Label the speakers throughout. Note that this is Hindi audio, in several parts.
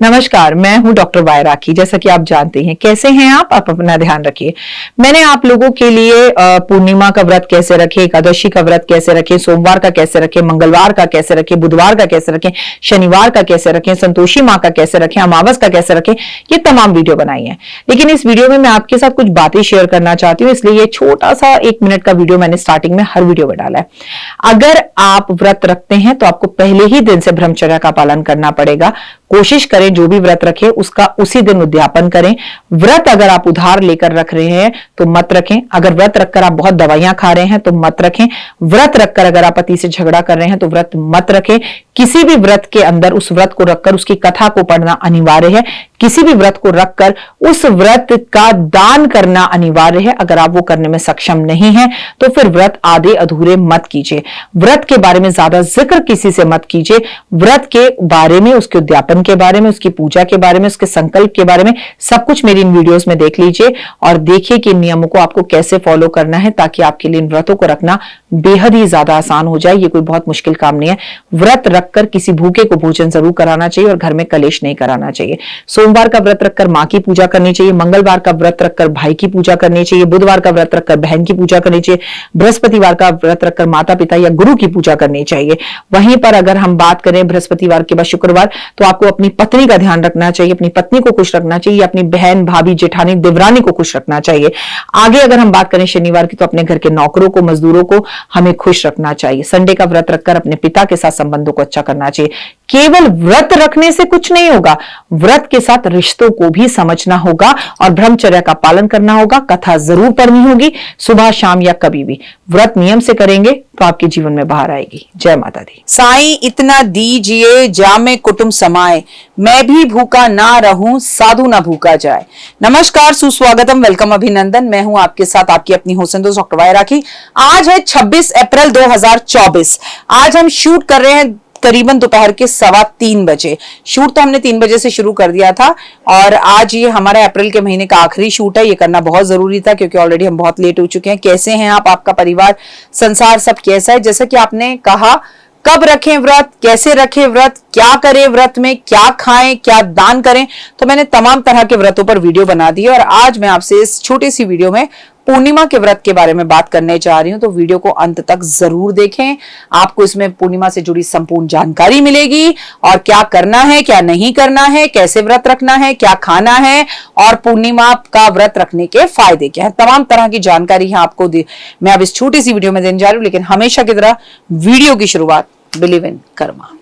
Speaker 1: नमस्कार, मैं हूं डॉक्टर वाय राखी। जैसा कि आप जानते हैं, कैसे हैं आप अपना ध्यान रखिए। मैंने आप लोगों के लिए पूर्णिमा का व्रत कैसे रखें, एकादशी का व्रत कैसे रखें, सोमवार का कैसे रखें, मंगलवार का कैसे रखें, बुधवार का कैसे रखें, शनिवार का कैसे रखें, संतोषी माँ का कैसे रखें, अमावस का कैसे रखें, ये तमाम वीडियो बनाई है। लेकिन इस वीडियो में मैं आपके साथ कुछ बातें शेयर करना चाहती हूँ, इसलिए ये छोटा सा 1 मिनट का वीडियो मैंने स्टार्टिंग में हर वीडियो में डाला है। अगर आप व्रत रखते हैं तो आपको पहले ही दिन से ब्रह्मचर्य का पालन करना पड़ेगा। कोशिश करें जो भी व्रत रखें उसका उसी दिन उद्यापन करें। व्रत अगर आप उधार लेकर रख रहे हैं तो मत रखें। अगर व्रत रखकर आप बहुत दवाइयां खा रहे हैं तो मत रखें। व्रत रखकर अगर आप पति से झगड़ा कर रहे हैं तो व्रत मत रखें। किसी भी व्रत के अंदर उस व्रत को रखकर उसकी कथा को पढ़ना अनिवार्य है। किसी भी व्रत को रखकर उस व्रत का दान करना अनिवार्य है। अगर आप वो करने में सक्षम नहीं है तो फिर व्रत आधे अधूरे मत कीजिए। व्रत के बारे में ज्यादा जिक्र किसी से मत कीजिए। व्रत के बारे में, उसके उद्यापन के बारे में, उसकी पूजा के बारे में, उसके संकल्प के बारे में सब कुछ मेरी इन वीडियोस में देख लीजिए और देखिए कि इन नियमों को आपको कैसे फॉलो करना है ताकि आपके लिए इन व्रतों को रखना बेहद ही ज्यादा आसान हो जाए। ये कोई बहुत मुश्किल काम नहीं है। व्रत रखकर किसी भूखे को भोजन जरूर कराना चाहिए और घर में कलेश नहीं कराना चाहिए। सोमवार का व्रत रखकर मां की पूजा करनी चाहिए। मंगलवार का व्रत रखकर भाई की पूजा करनी चाहिए। बुधवार का व्रत रखकर बहन की पूजा करनी चाहिए। बृहस्पतिवार का व्रत रखकर माता पिता या गुरु की पूजा करनी चाहिए। वहीं पर अगर हम बात करें बृहस्पतिवार के बाद शुक्रवार, तो आपको अपनी पत्नी का ध्यान रखना चाहिए, अपनी पत्नी को खुश रखना चाहिए, अपनी बहन, भाभी, जेठानी, देवरानी को खुश रखना चाहिए। आगे अगर हम बात करें शनिवार की, तो अपने घर के नौकरों को, मजदूरों को हमें खुश रखना चाहिए। संडे का व्रत रखकर अपने पिता के साथ संबंधों को अच्छा करना चाहिए। केवल व्रत रखने से कुछ नहीं होगा, व्रत के साथ रिश्तों को भी समझना होगा और ब्रह्मचर्य का पालन करना होगा। कथा जरूर पढ़नी होगी, सुबह शाम या कभी भी। व्रत नियम से करेंगे तो आपके जीवन में बाहर आएगी। जय माता दी।
Speaker 2: साईं इतना दीजिए जामे कुटुंब समाए, मैं भी भूखा ना रहूं साधु ना भूखा जाए। नमस्कार, सुस्वागतम, वेलकम, अभिनंदन। मैं हूं आपके साथ आपकी अपनी होस्ट डॉक्टर वाय राखी। आज है 26 अप्रैल 2024। आज हम शूट कर रहे हैं करीबन दोपहर के 3:15 बजे। शूट तो हमने 3 बजे से शुरू कर दिया था और आज ये हमारा अप्रैल के महीने का आखिरी शूट है। ये करना बहुत जरूरी था क्योंकि ऑलरेडी हम बहुत लेट हो चुके हैं। कैसे हैं आप, आपका परिवार, संसार सब कैसा है? जैसा कि आपने कहा, कब रखें व्रत, कैसे रखें व्रत, क्या करें व्रत में, क्या खाएं, क्या दान करें, तो मैंने तमाम तरह के व्रतों पर वीडियो बना दी और आज मैं आपसे इस छोटी सी वीडियो में पूर्णिमा के व्रत के बारे में बात करने जा रही हूं। तो वीडियो को अंत तक जरूर देखें। आपको इसमें पूर्णिमा से जुड़ी संपूर्ण जानकारी मिलेगी और क्या करना है, क्या नहीं करना है, कैसे व्रत रखना है, क्या खाना है और पूर्णिमा का व्रत रखने के फायदे क्या है, तमाम तरह की जानकारी है आपको मैं अब इस छोटी सी वीडियो में देने जा रही हूं। लेकिन हमेशा की तरह वीडियो की शुरुआत बिलीव इन कर्मा।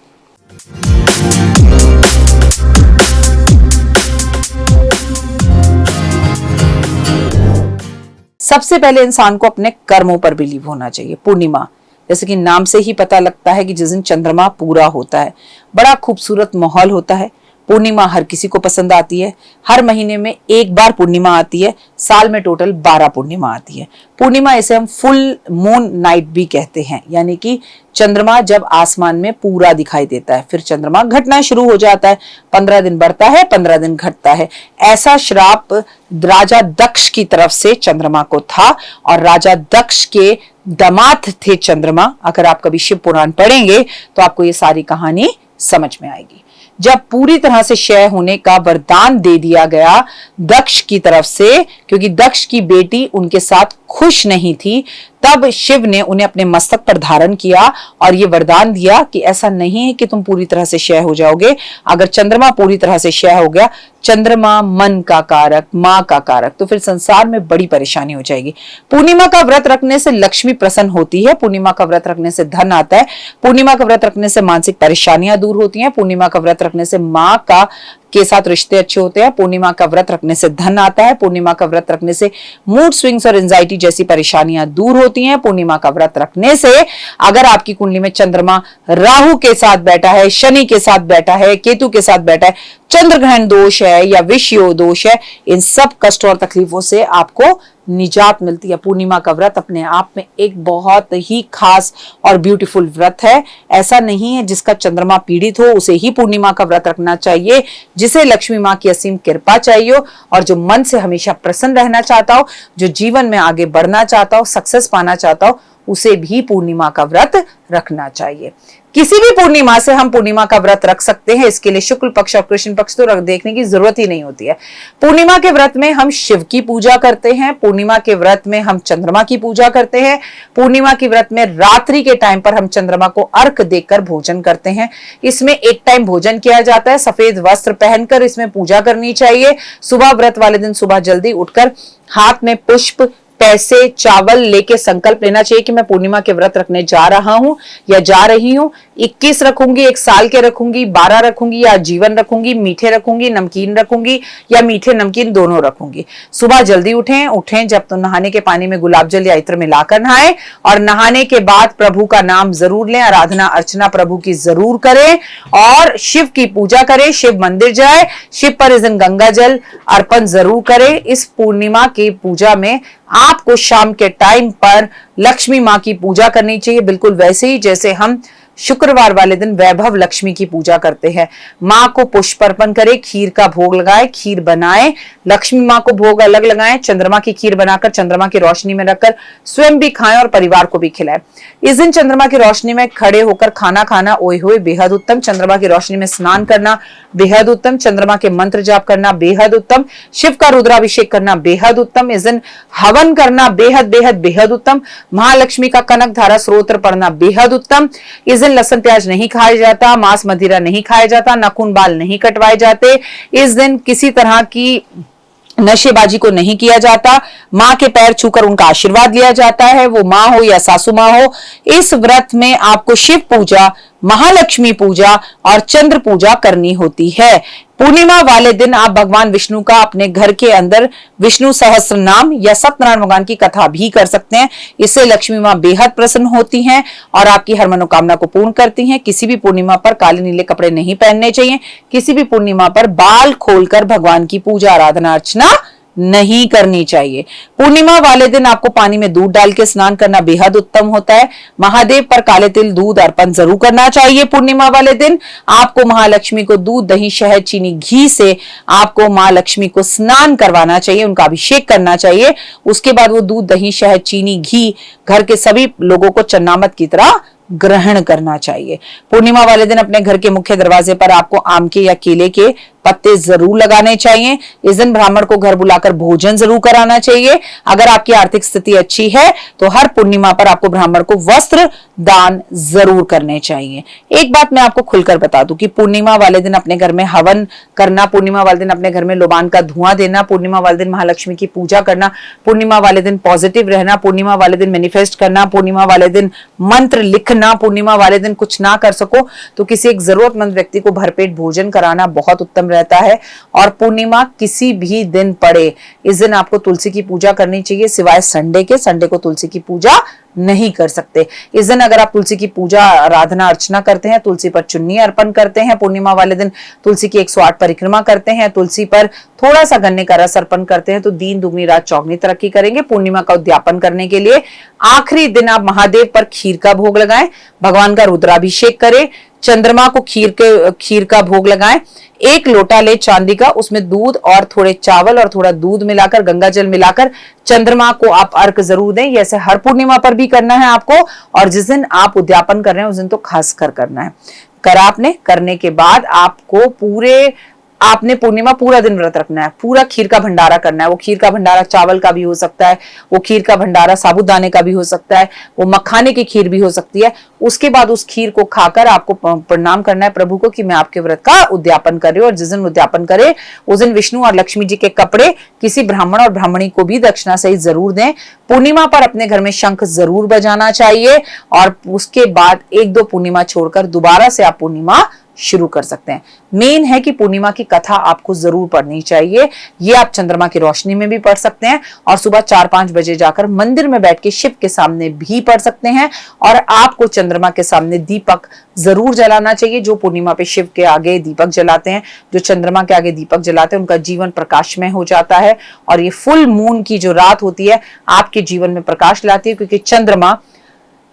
Speaker 2: सबसे पहले इंसान को अपने कर्मों पर बिलीव होना चाहिए। पूर्णिमा, जैसे कि नाम से ही पता लगता है कि जिस दिन चंद्रमा पूरा होता है, बड़ा खूबसूरत माहौल होता है। पूर्णिमा हर किसी को पसंद आती है। हर महीने में एक बार पूर्णिमा आती है, साल में टोटल 12 पूर्णिमा आती है। पूर्णिमा इसे हम फुल मून नाइट भी कहते हैं, यानी कि चंद्रमा जब आसमान में पूरा दिखाई देता है, फिर चंद्रमा घटना शुरू हो जाता है। 15 दिन बढ़ता है, 15 दिन घटता है। ऐसा श्राप राजा दक्ष की तरफ से चंद्रमा को था और राजा दक्ष के दामाद थे चंद्रमा। अगर आप कभी शिव पुराण पढ़ेंगे तो आपको ये सारी कहानी समझ में आएगी। जब पूरी तरह से क्षय होने का वरदान दे दिया गया दक्ष की तरफ से, क्योंकि दक्ष की बेटी उनके साथ खुश नहीं थी, तब शिव ने उन्हें अपने मस्तक पर धारण किया और ये वरदान दिया कि ऐसा नहीं है कि तुम पूरी तरह से क्षय हो जाओगे। अगर चंद्रमा पूरी तरह से क्षय हो गया, चंद्रमा मन का कारक, माँ का कारक, तो फिर संसार में बड़ी परेशानी हो जाएगी। पूर्णिमा का व्रत रखने से लक्ष्मी प्रसन्न होती है। पूर्णिमा का व्रत रखने से धन आता है। पूर्णिमा का व्रत रखने से मानसिक परेशानियां दूर होती हैं। पूर्णिमा का व्रत रखने से माँ के साथ रिश्ते अच्छे होते हैं। पूर्णिमा का व्रत रखने से धन आता है। पूर्णिमा का व्रत रखने से मूड स्विंग्स और एंजाइटी जैसी परेशानियां दूर होती हैं। पूर्णिमा का व्रत रखने से अगर आपकी कुंडली में चंद्रमा राहु के साथ बैठा है, शनि के साथ बैठा है, केतु के साथ बैठा है, चंद्र ग्रहण दोष है या विषयो दोष है, इन सब कष्टों और तकलीफों से आपको निजात मिलती है। पूर्णिमा का व्रत अपने आप में एक बहुत ही खास और ब्यूटीफुल व्रत है। ऐसा नहीं है जिसका चंद्रमा पीड़ित हो उसे ही पूर्णिमा का व्रत रखना चाहिए। जिसे लक्ष्मी माँ की असीम कृपा चाहिए और जो मन से हमेशा प्रसन्न रहना चाहता हो, जो जीवन में आगे बढ़ना चाहता हो, सक्सेस पाना चाहता हो, उसे भी पूर्णिमा का व्रत रखना चाहिए। किसी भी पूर्णिमा से हम पूर्णिमा का व्रत रख सकते हैं। इसके लिए शुक्ल पक्ष और कृष्ण पक्ष तो देखने की जरूरत ही नहीं होती है। पूर्णिमा के व्रत में हम शिव की पूजा करते हैं, पूर्णिमा के व्रत में हम चंद्रमा की पूजा करते हैं, पूर्णिमा के व्रत में रात्रि के टाइम पर हम चंद्रमा को अर्घ देकर भोजन करते हैं। इसमें एक टाइम भोजन किया जाता है, सफेद वस्त्र पहनकर इसमें पूजा करनी चाहिए। सुबह व्रत वाले दिन सुबह जल्दी उठकर हाथ में पुष्प, पैसे, चावल लेके संकल्प लेना चाहिए कि मैं पूर्णिमा के व्रत रखने जा रहा हूं या जा रही हूं। 21 रखूंगी, 1 साल के रखूंगी, 12 रखूंगी या जीवन रखूंगी, मीठे रखूंगी, नमकीन रखूंगी या मीठे नमकीन दोनों रखूंगी। सुबह जल्दी उठें जब तो नहाने के पानी में गुलाब जल या इत्र मिलाकर नहाएं और नहाने के बाद प्रभु का नाम जरूर लें, आराधना अर्चना प्रभु की जरूर करें और शिव की पूजा करें, शिव मंदिर जाए, शिव पर इस दिन गंगा जल अर्पण जरूर करें। इस पूर्णिमा की पूजा में आपको शाम के टाइम पर लक्ष्मी माँ की पूजा करनी चाहिए, बिल्कुल वैसे ही जैसे हम शुक्रवार वाले दिन वैभव लक्ष्मी की पूजा करते हैं। माँ को पुष्प अर्पण करें, खीर का भोग लगाएं, खीर बनाएं, लक्ष्मी माँ को भोग अलग लगाएं, चंद्रमा की खीर बनाकर चंद्रमा की रोशनी में रखकर स्वयं भी खाएं और परिवार को भी खिलाएं। इस दिन चंद्रमा की रोशनी में खड़े होकर खाना खाना ओए होए बेहद उत्तम, चंद्रमा की रोशनी में स्नान करना बेहद उत्तम, चंद्रमा के मंत्र जाप करना बेहद उत्तम, शिव का रुद्राभिषेक करना बेहद उत्तम, इस दिन हवन करना बेहद बेहद बेहद उत्तम, महालक्ष्मी का कनक धारा स्त्रोत्र पढ़ना बेहद उत्तम। इस दिन लहसुन प्याज नहीं खाया जाता, मांस मदिरा नहीं खाया जाता, नाखून बाल नहीं कटवाए जाते। इस दिन किसी तरह की नशेबाजी को नहीं किया जाता। माँ के पैर छूकर उनका आशीर्वाद लिया जाता है, वो माँ हो या सासू माँ हो। इस व्रत में आपको शिव पूजा, महालक्ष्मी पूजा और चंद्र पूजा करनी होती है। पूर्णिमा वाले दिन आप भगवान विष्णु का अपने घर के अंदर विष्णु सहस्त्र नाम या सत्यनारायण भगवान की कथा भी कर सकते हैं। इससे लक्ष्मी माँ बेहद प्रसन्न होती हैं और आपकी हर मनोकामना को पूर्ण करती हैं। किसी भी पूर्णिमा पर काले नीले कपड़े नहीं पहनने चाहिए। किसी भी पूर्णिमा पर बाल खोलकर भगवान की पूजा आराधना अर्चना नहीं करनी चाहिए। पूर्णिमा वाले दिन आपको पानी में दूध डाल के स्नान करना बेहद उत्तम होता है। महादेव पर काले तिल दूध अर्पण जरूर करना चाहिए। पूर्णिमा वाले दिन आपको महालक्ष्मी को दूध, दही, शहद, चीनी, घी से आपको महालक्ष्मी को स्नान करवाना चाहिए, उनका अभिषेक करना चाहिए। उसके बाद वो दूध, दही, शहद, चीनी, घी घर के सभी लोगों को चन्नामत की तरह ग्रहण करना चाहिए। पूर्णिमा वाले दिन अपने घर के मुख्य दरवाजे पर आपको आम के या केले के पत्ते जरूर लगाने चाहिए। इस दिन ब्राह्मण को घर बुलाकर भोजन जरूर कराना चाहिए। अगर आपकी आर्थिक स्थिति अच्छी है तो हर पूर्णिमा पर आपको ब्राह्मण को वस्त्र दान जरूर करने चाहिए। एक बात मैं आपको खुलकर बता दूं कि पूर्णिमा वाले दिन अपने घर में हवन करना, पूर्णिमा वाले दिन अपने घर में लोबान का धुआं देना, पूर्णिमा वाले दिन महालक्ष्मी की पूजा करना, पूर्णिमा वाले दिन पॉजिटिव रहना, पूर्णिमा वाले दिन मैनिफेस्ट करना, पूर्णिमा वाले दिन मंत्र लिखना, पूर्णिमा वाले दिन कुछ ना कर सको तो किसी एक जरूरतमंद व्यक्ति को भरपेट भोजन कराना बहुत उत्तम रहता है। और पूर्णिमा किसी भी दिन पड़े, इस दिन आपको तुलसी की पूजा करनी चाहिए, सिवाय संडे के। संडे को तुलसी की पूजा नहीं कर सकते। इस दिन अगर आप तुलसी की पूजा आराधना अर्चना करते हैं, तुलसी पर चुन्नी अर्पण करते हैं, पूर्णिमा वाले दिन तुलसी की 108 परिक्रमा करते हैं, तुलसी पर थोड़ा सा गन्ने का रस अर्पण करते हैं तो दीन दुगनी रात चौगनी तरक्की करेंगे। पूर्णिमा का उद्यापन करने के लिए आखिरी दिन आप महादेव पर खीर का भोग लगाएं, भगवान का रुद्राभिषेक करें, चंद्रमा को खीर का भोग लगाएं। 1 लोटा ले चांदी का, उसमें दूध और थोड़े चावल और थोड़ा दूध मिलाकर, गंगा जल मिलाकर चंद्रमा को आप अर्घ जरूर दें। ऐसे हर पूर्णिमा पर भी करना है आपको और जिस दिन आप उद्यापन कर रहे हैं उस दिन तो खास कर करना है। आपने करने के बाद आपने पूर्णिमा पूरा दिन व्रत रखना है, पूरा खीर का भंडारा करना है। वो खीर का भंडारा चावल का भी हो सकता है, वो खीर का भंडारा साबूदाने का भी हो सकता है, वो मखाने की खीर भी हो सकती है। उसके बाद उस खीर को खाकर आपको प्रणाम करना है प्रभु को कि मैं आपके व्रत का उद्यापन कर रही हूँ। और जिस दिन उद्यापन करे उस दिन विष्णु और लक्ष्मी जी के कपड़े किसी ब्राह्मण और ब्राह्मणी को भी दक्षिणा सहित जरूर दें। पूर्णिमा पर अपने घर में शंख जरूर बजाना चाहिए और उसके बाद 1-2 पूर्णिमा छोड़कर दोबारा से आप पूर्णिमा शुरू कर सकते हैं। मेन है कि पूर्णिमा की कथा आपको जरूर पढ़नी चाहिए। ये आप चंद्रमा की रोशनी में भी पढ़ सकते हैं और सुबह 4-5 बजे जाकर मंदिर में बैठ के शिव के सामने भी पढ़ सकते हैं। और आपको चंद्रमा के सामने दीपक जरूर जलाना चाहिए। जो पूर्णिमा पे शिव के आगे दीपक जलाते हैं, जो चंद्रमा के आगे दीपक जलाते हैं, उनका जीवन प्रकाशमय हो जाता है। और ये फुल मून की जो रात होती है आपके जीवन में प्रकाश लाती है, क्योंकि चंद्रमा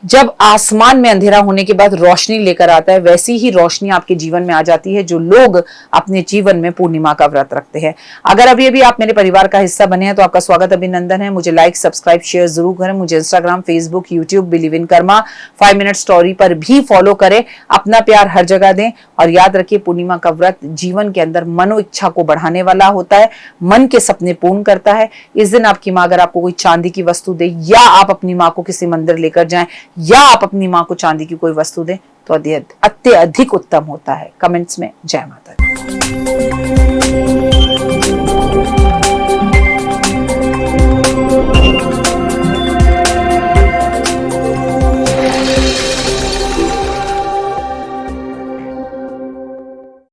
Speaker 2: जब आसमान में अंधेरा होने के बाद रोशनी लेकर आता है, वैसी ही रोशनी आपके जीवन में आ जाती है जो लोग अपने जीवन में पूर्णिमा का व्रत रखते हैं। अगर अभी अभी आप मेरे परिवार का हिस्सा बने हैं तो आपका स्वागत, अभिनंदन है। मुझे लाइक, सब्सक्राइब, शेयर जरूर करें। मुझे Instagram, Facebook, YouTube, believe in Karma, 5 minute story पर भी फॉलो करें। अपना प्यार हर जगह दें और याद रखिए, पूर्णिमा का व्रत जीवन के अंदर मनो इच्छा को बढ़ाने वाला होता है, मन के सपने पूर्ण करता है। इस दिन आपकी माँ अगर आपको कोई चांदी की वस्तु दे, या आप अपनी माँ को किसी मंदिर लेकर जाएं, या आप अपनी माँ को चांदी की कोई वस्तु दें, तो अत्यधिक उत्तम होता है। कमेंट्स में जय माता दी।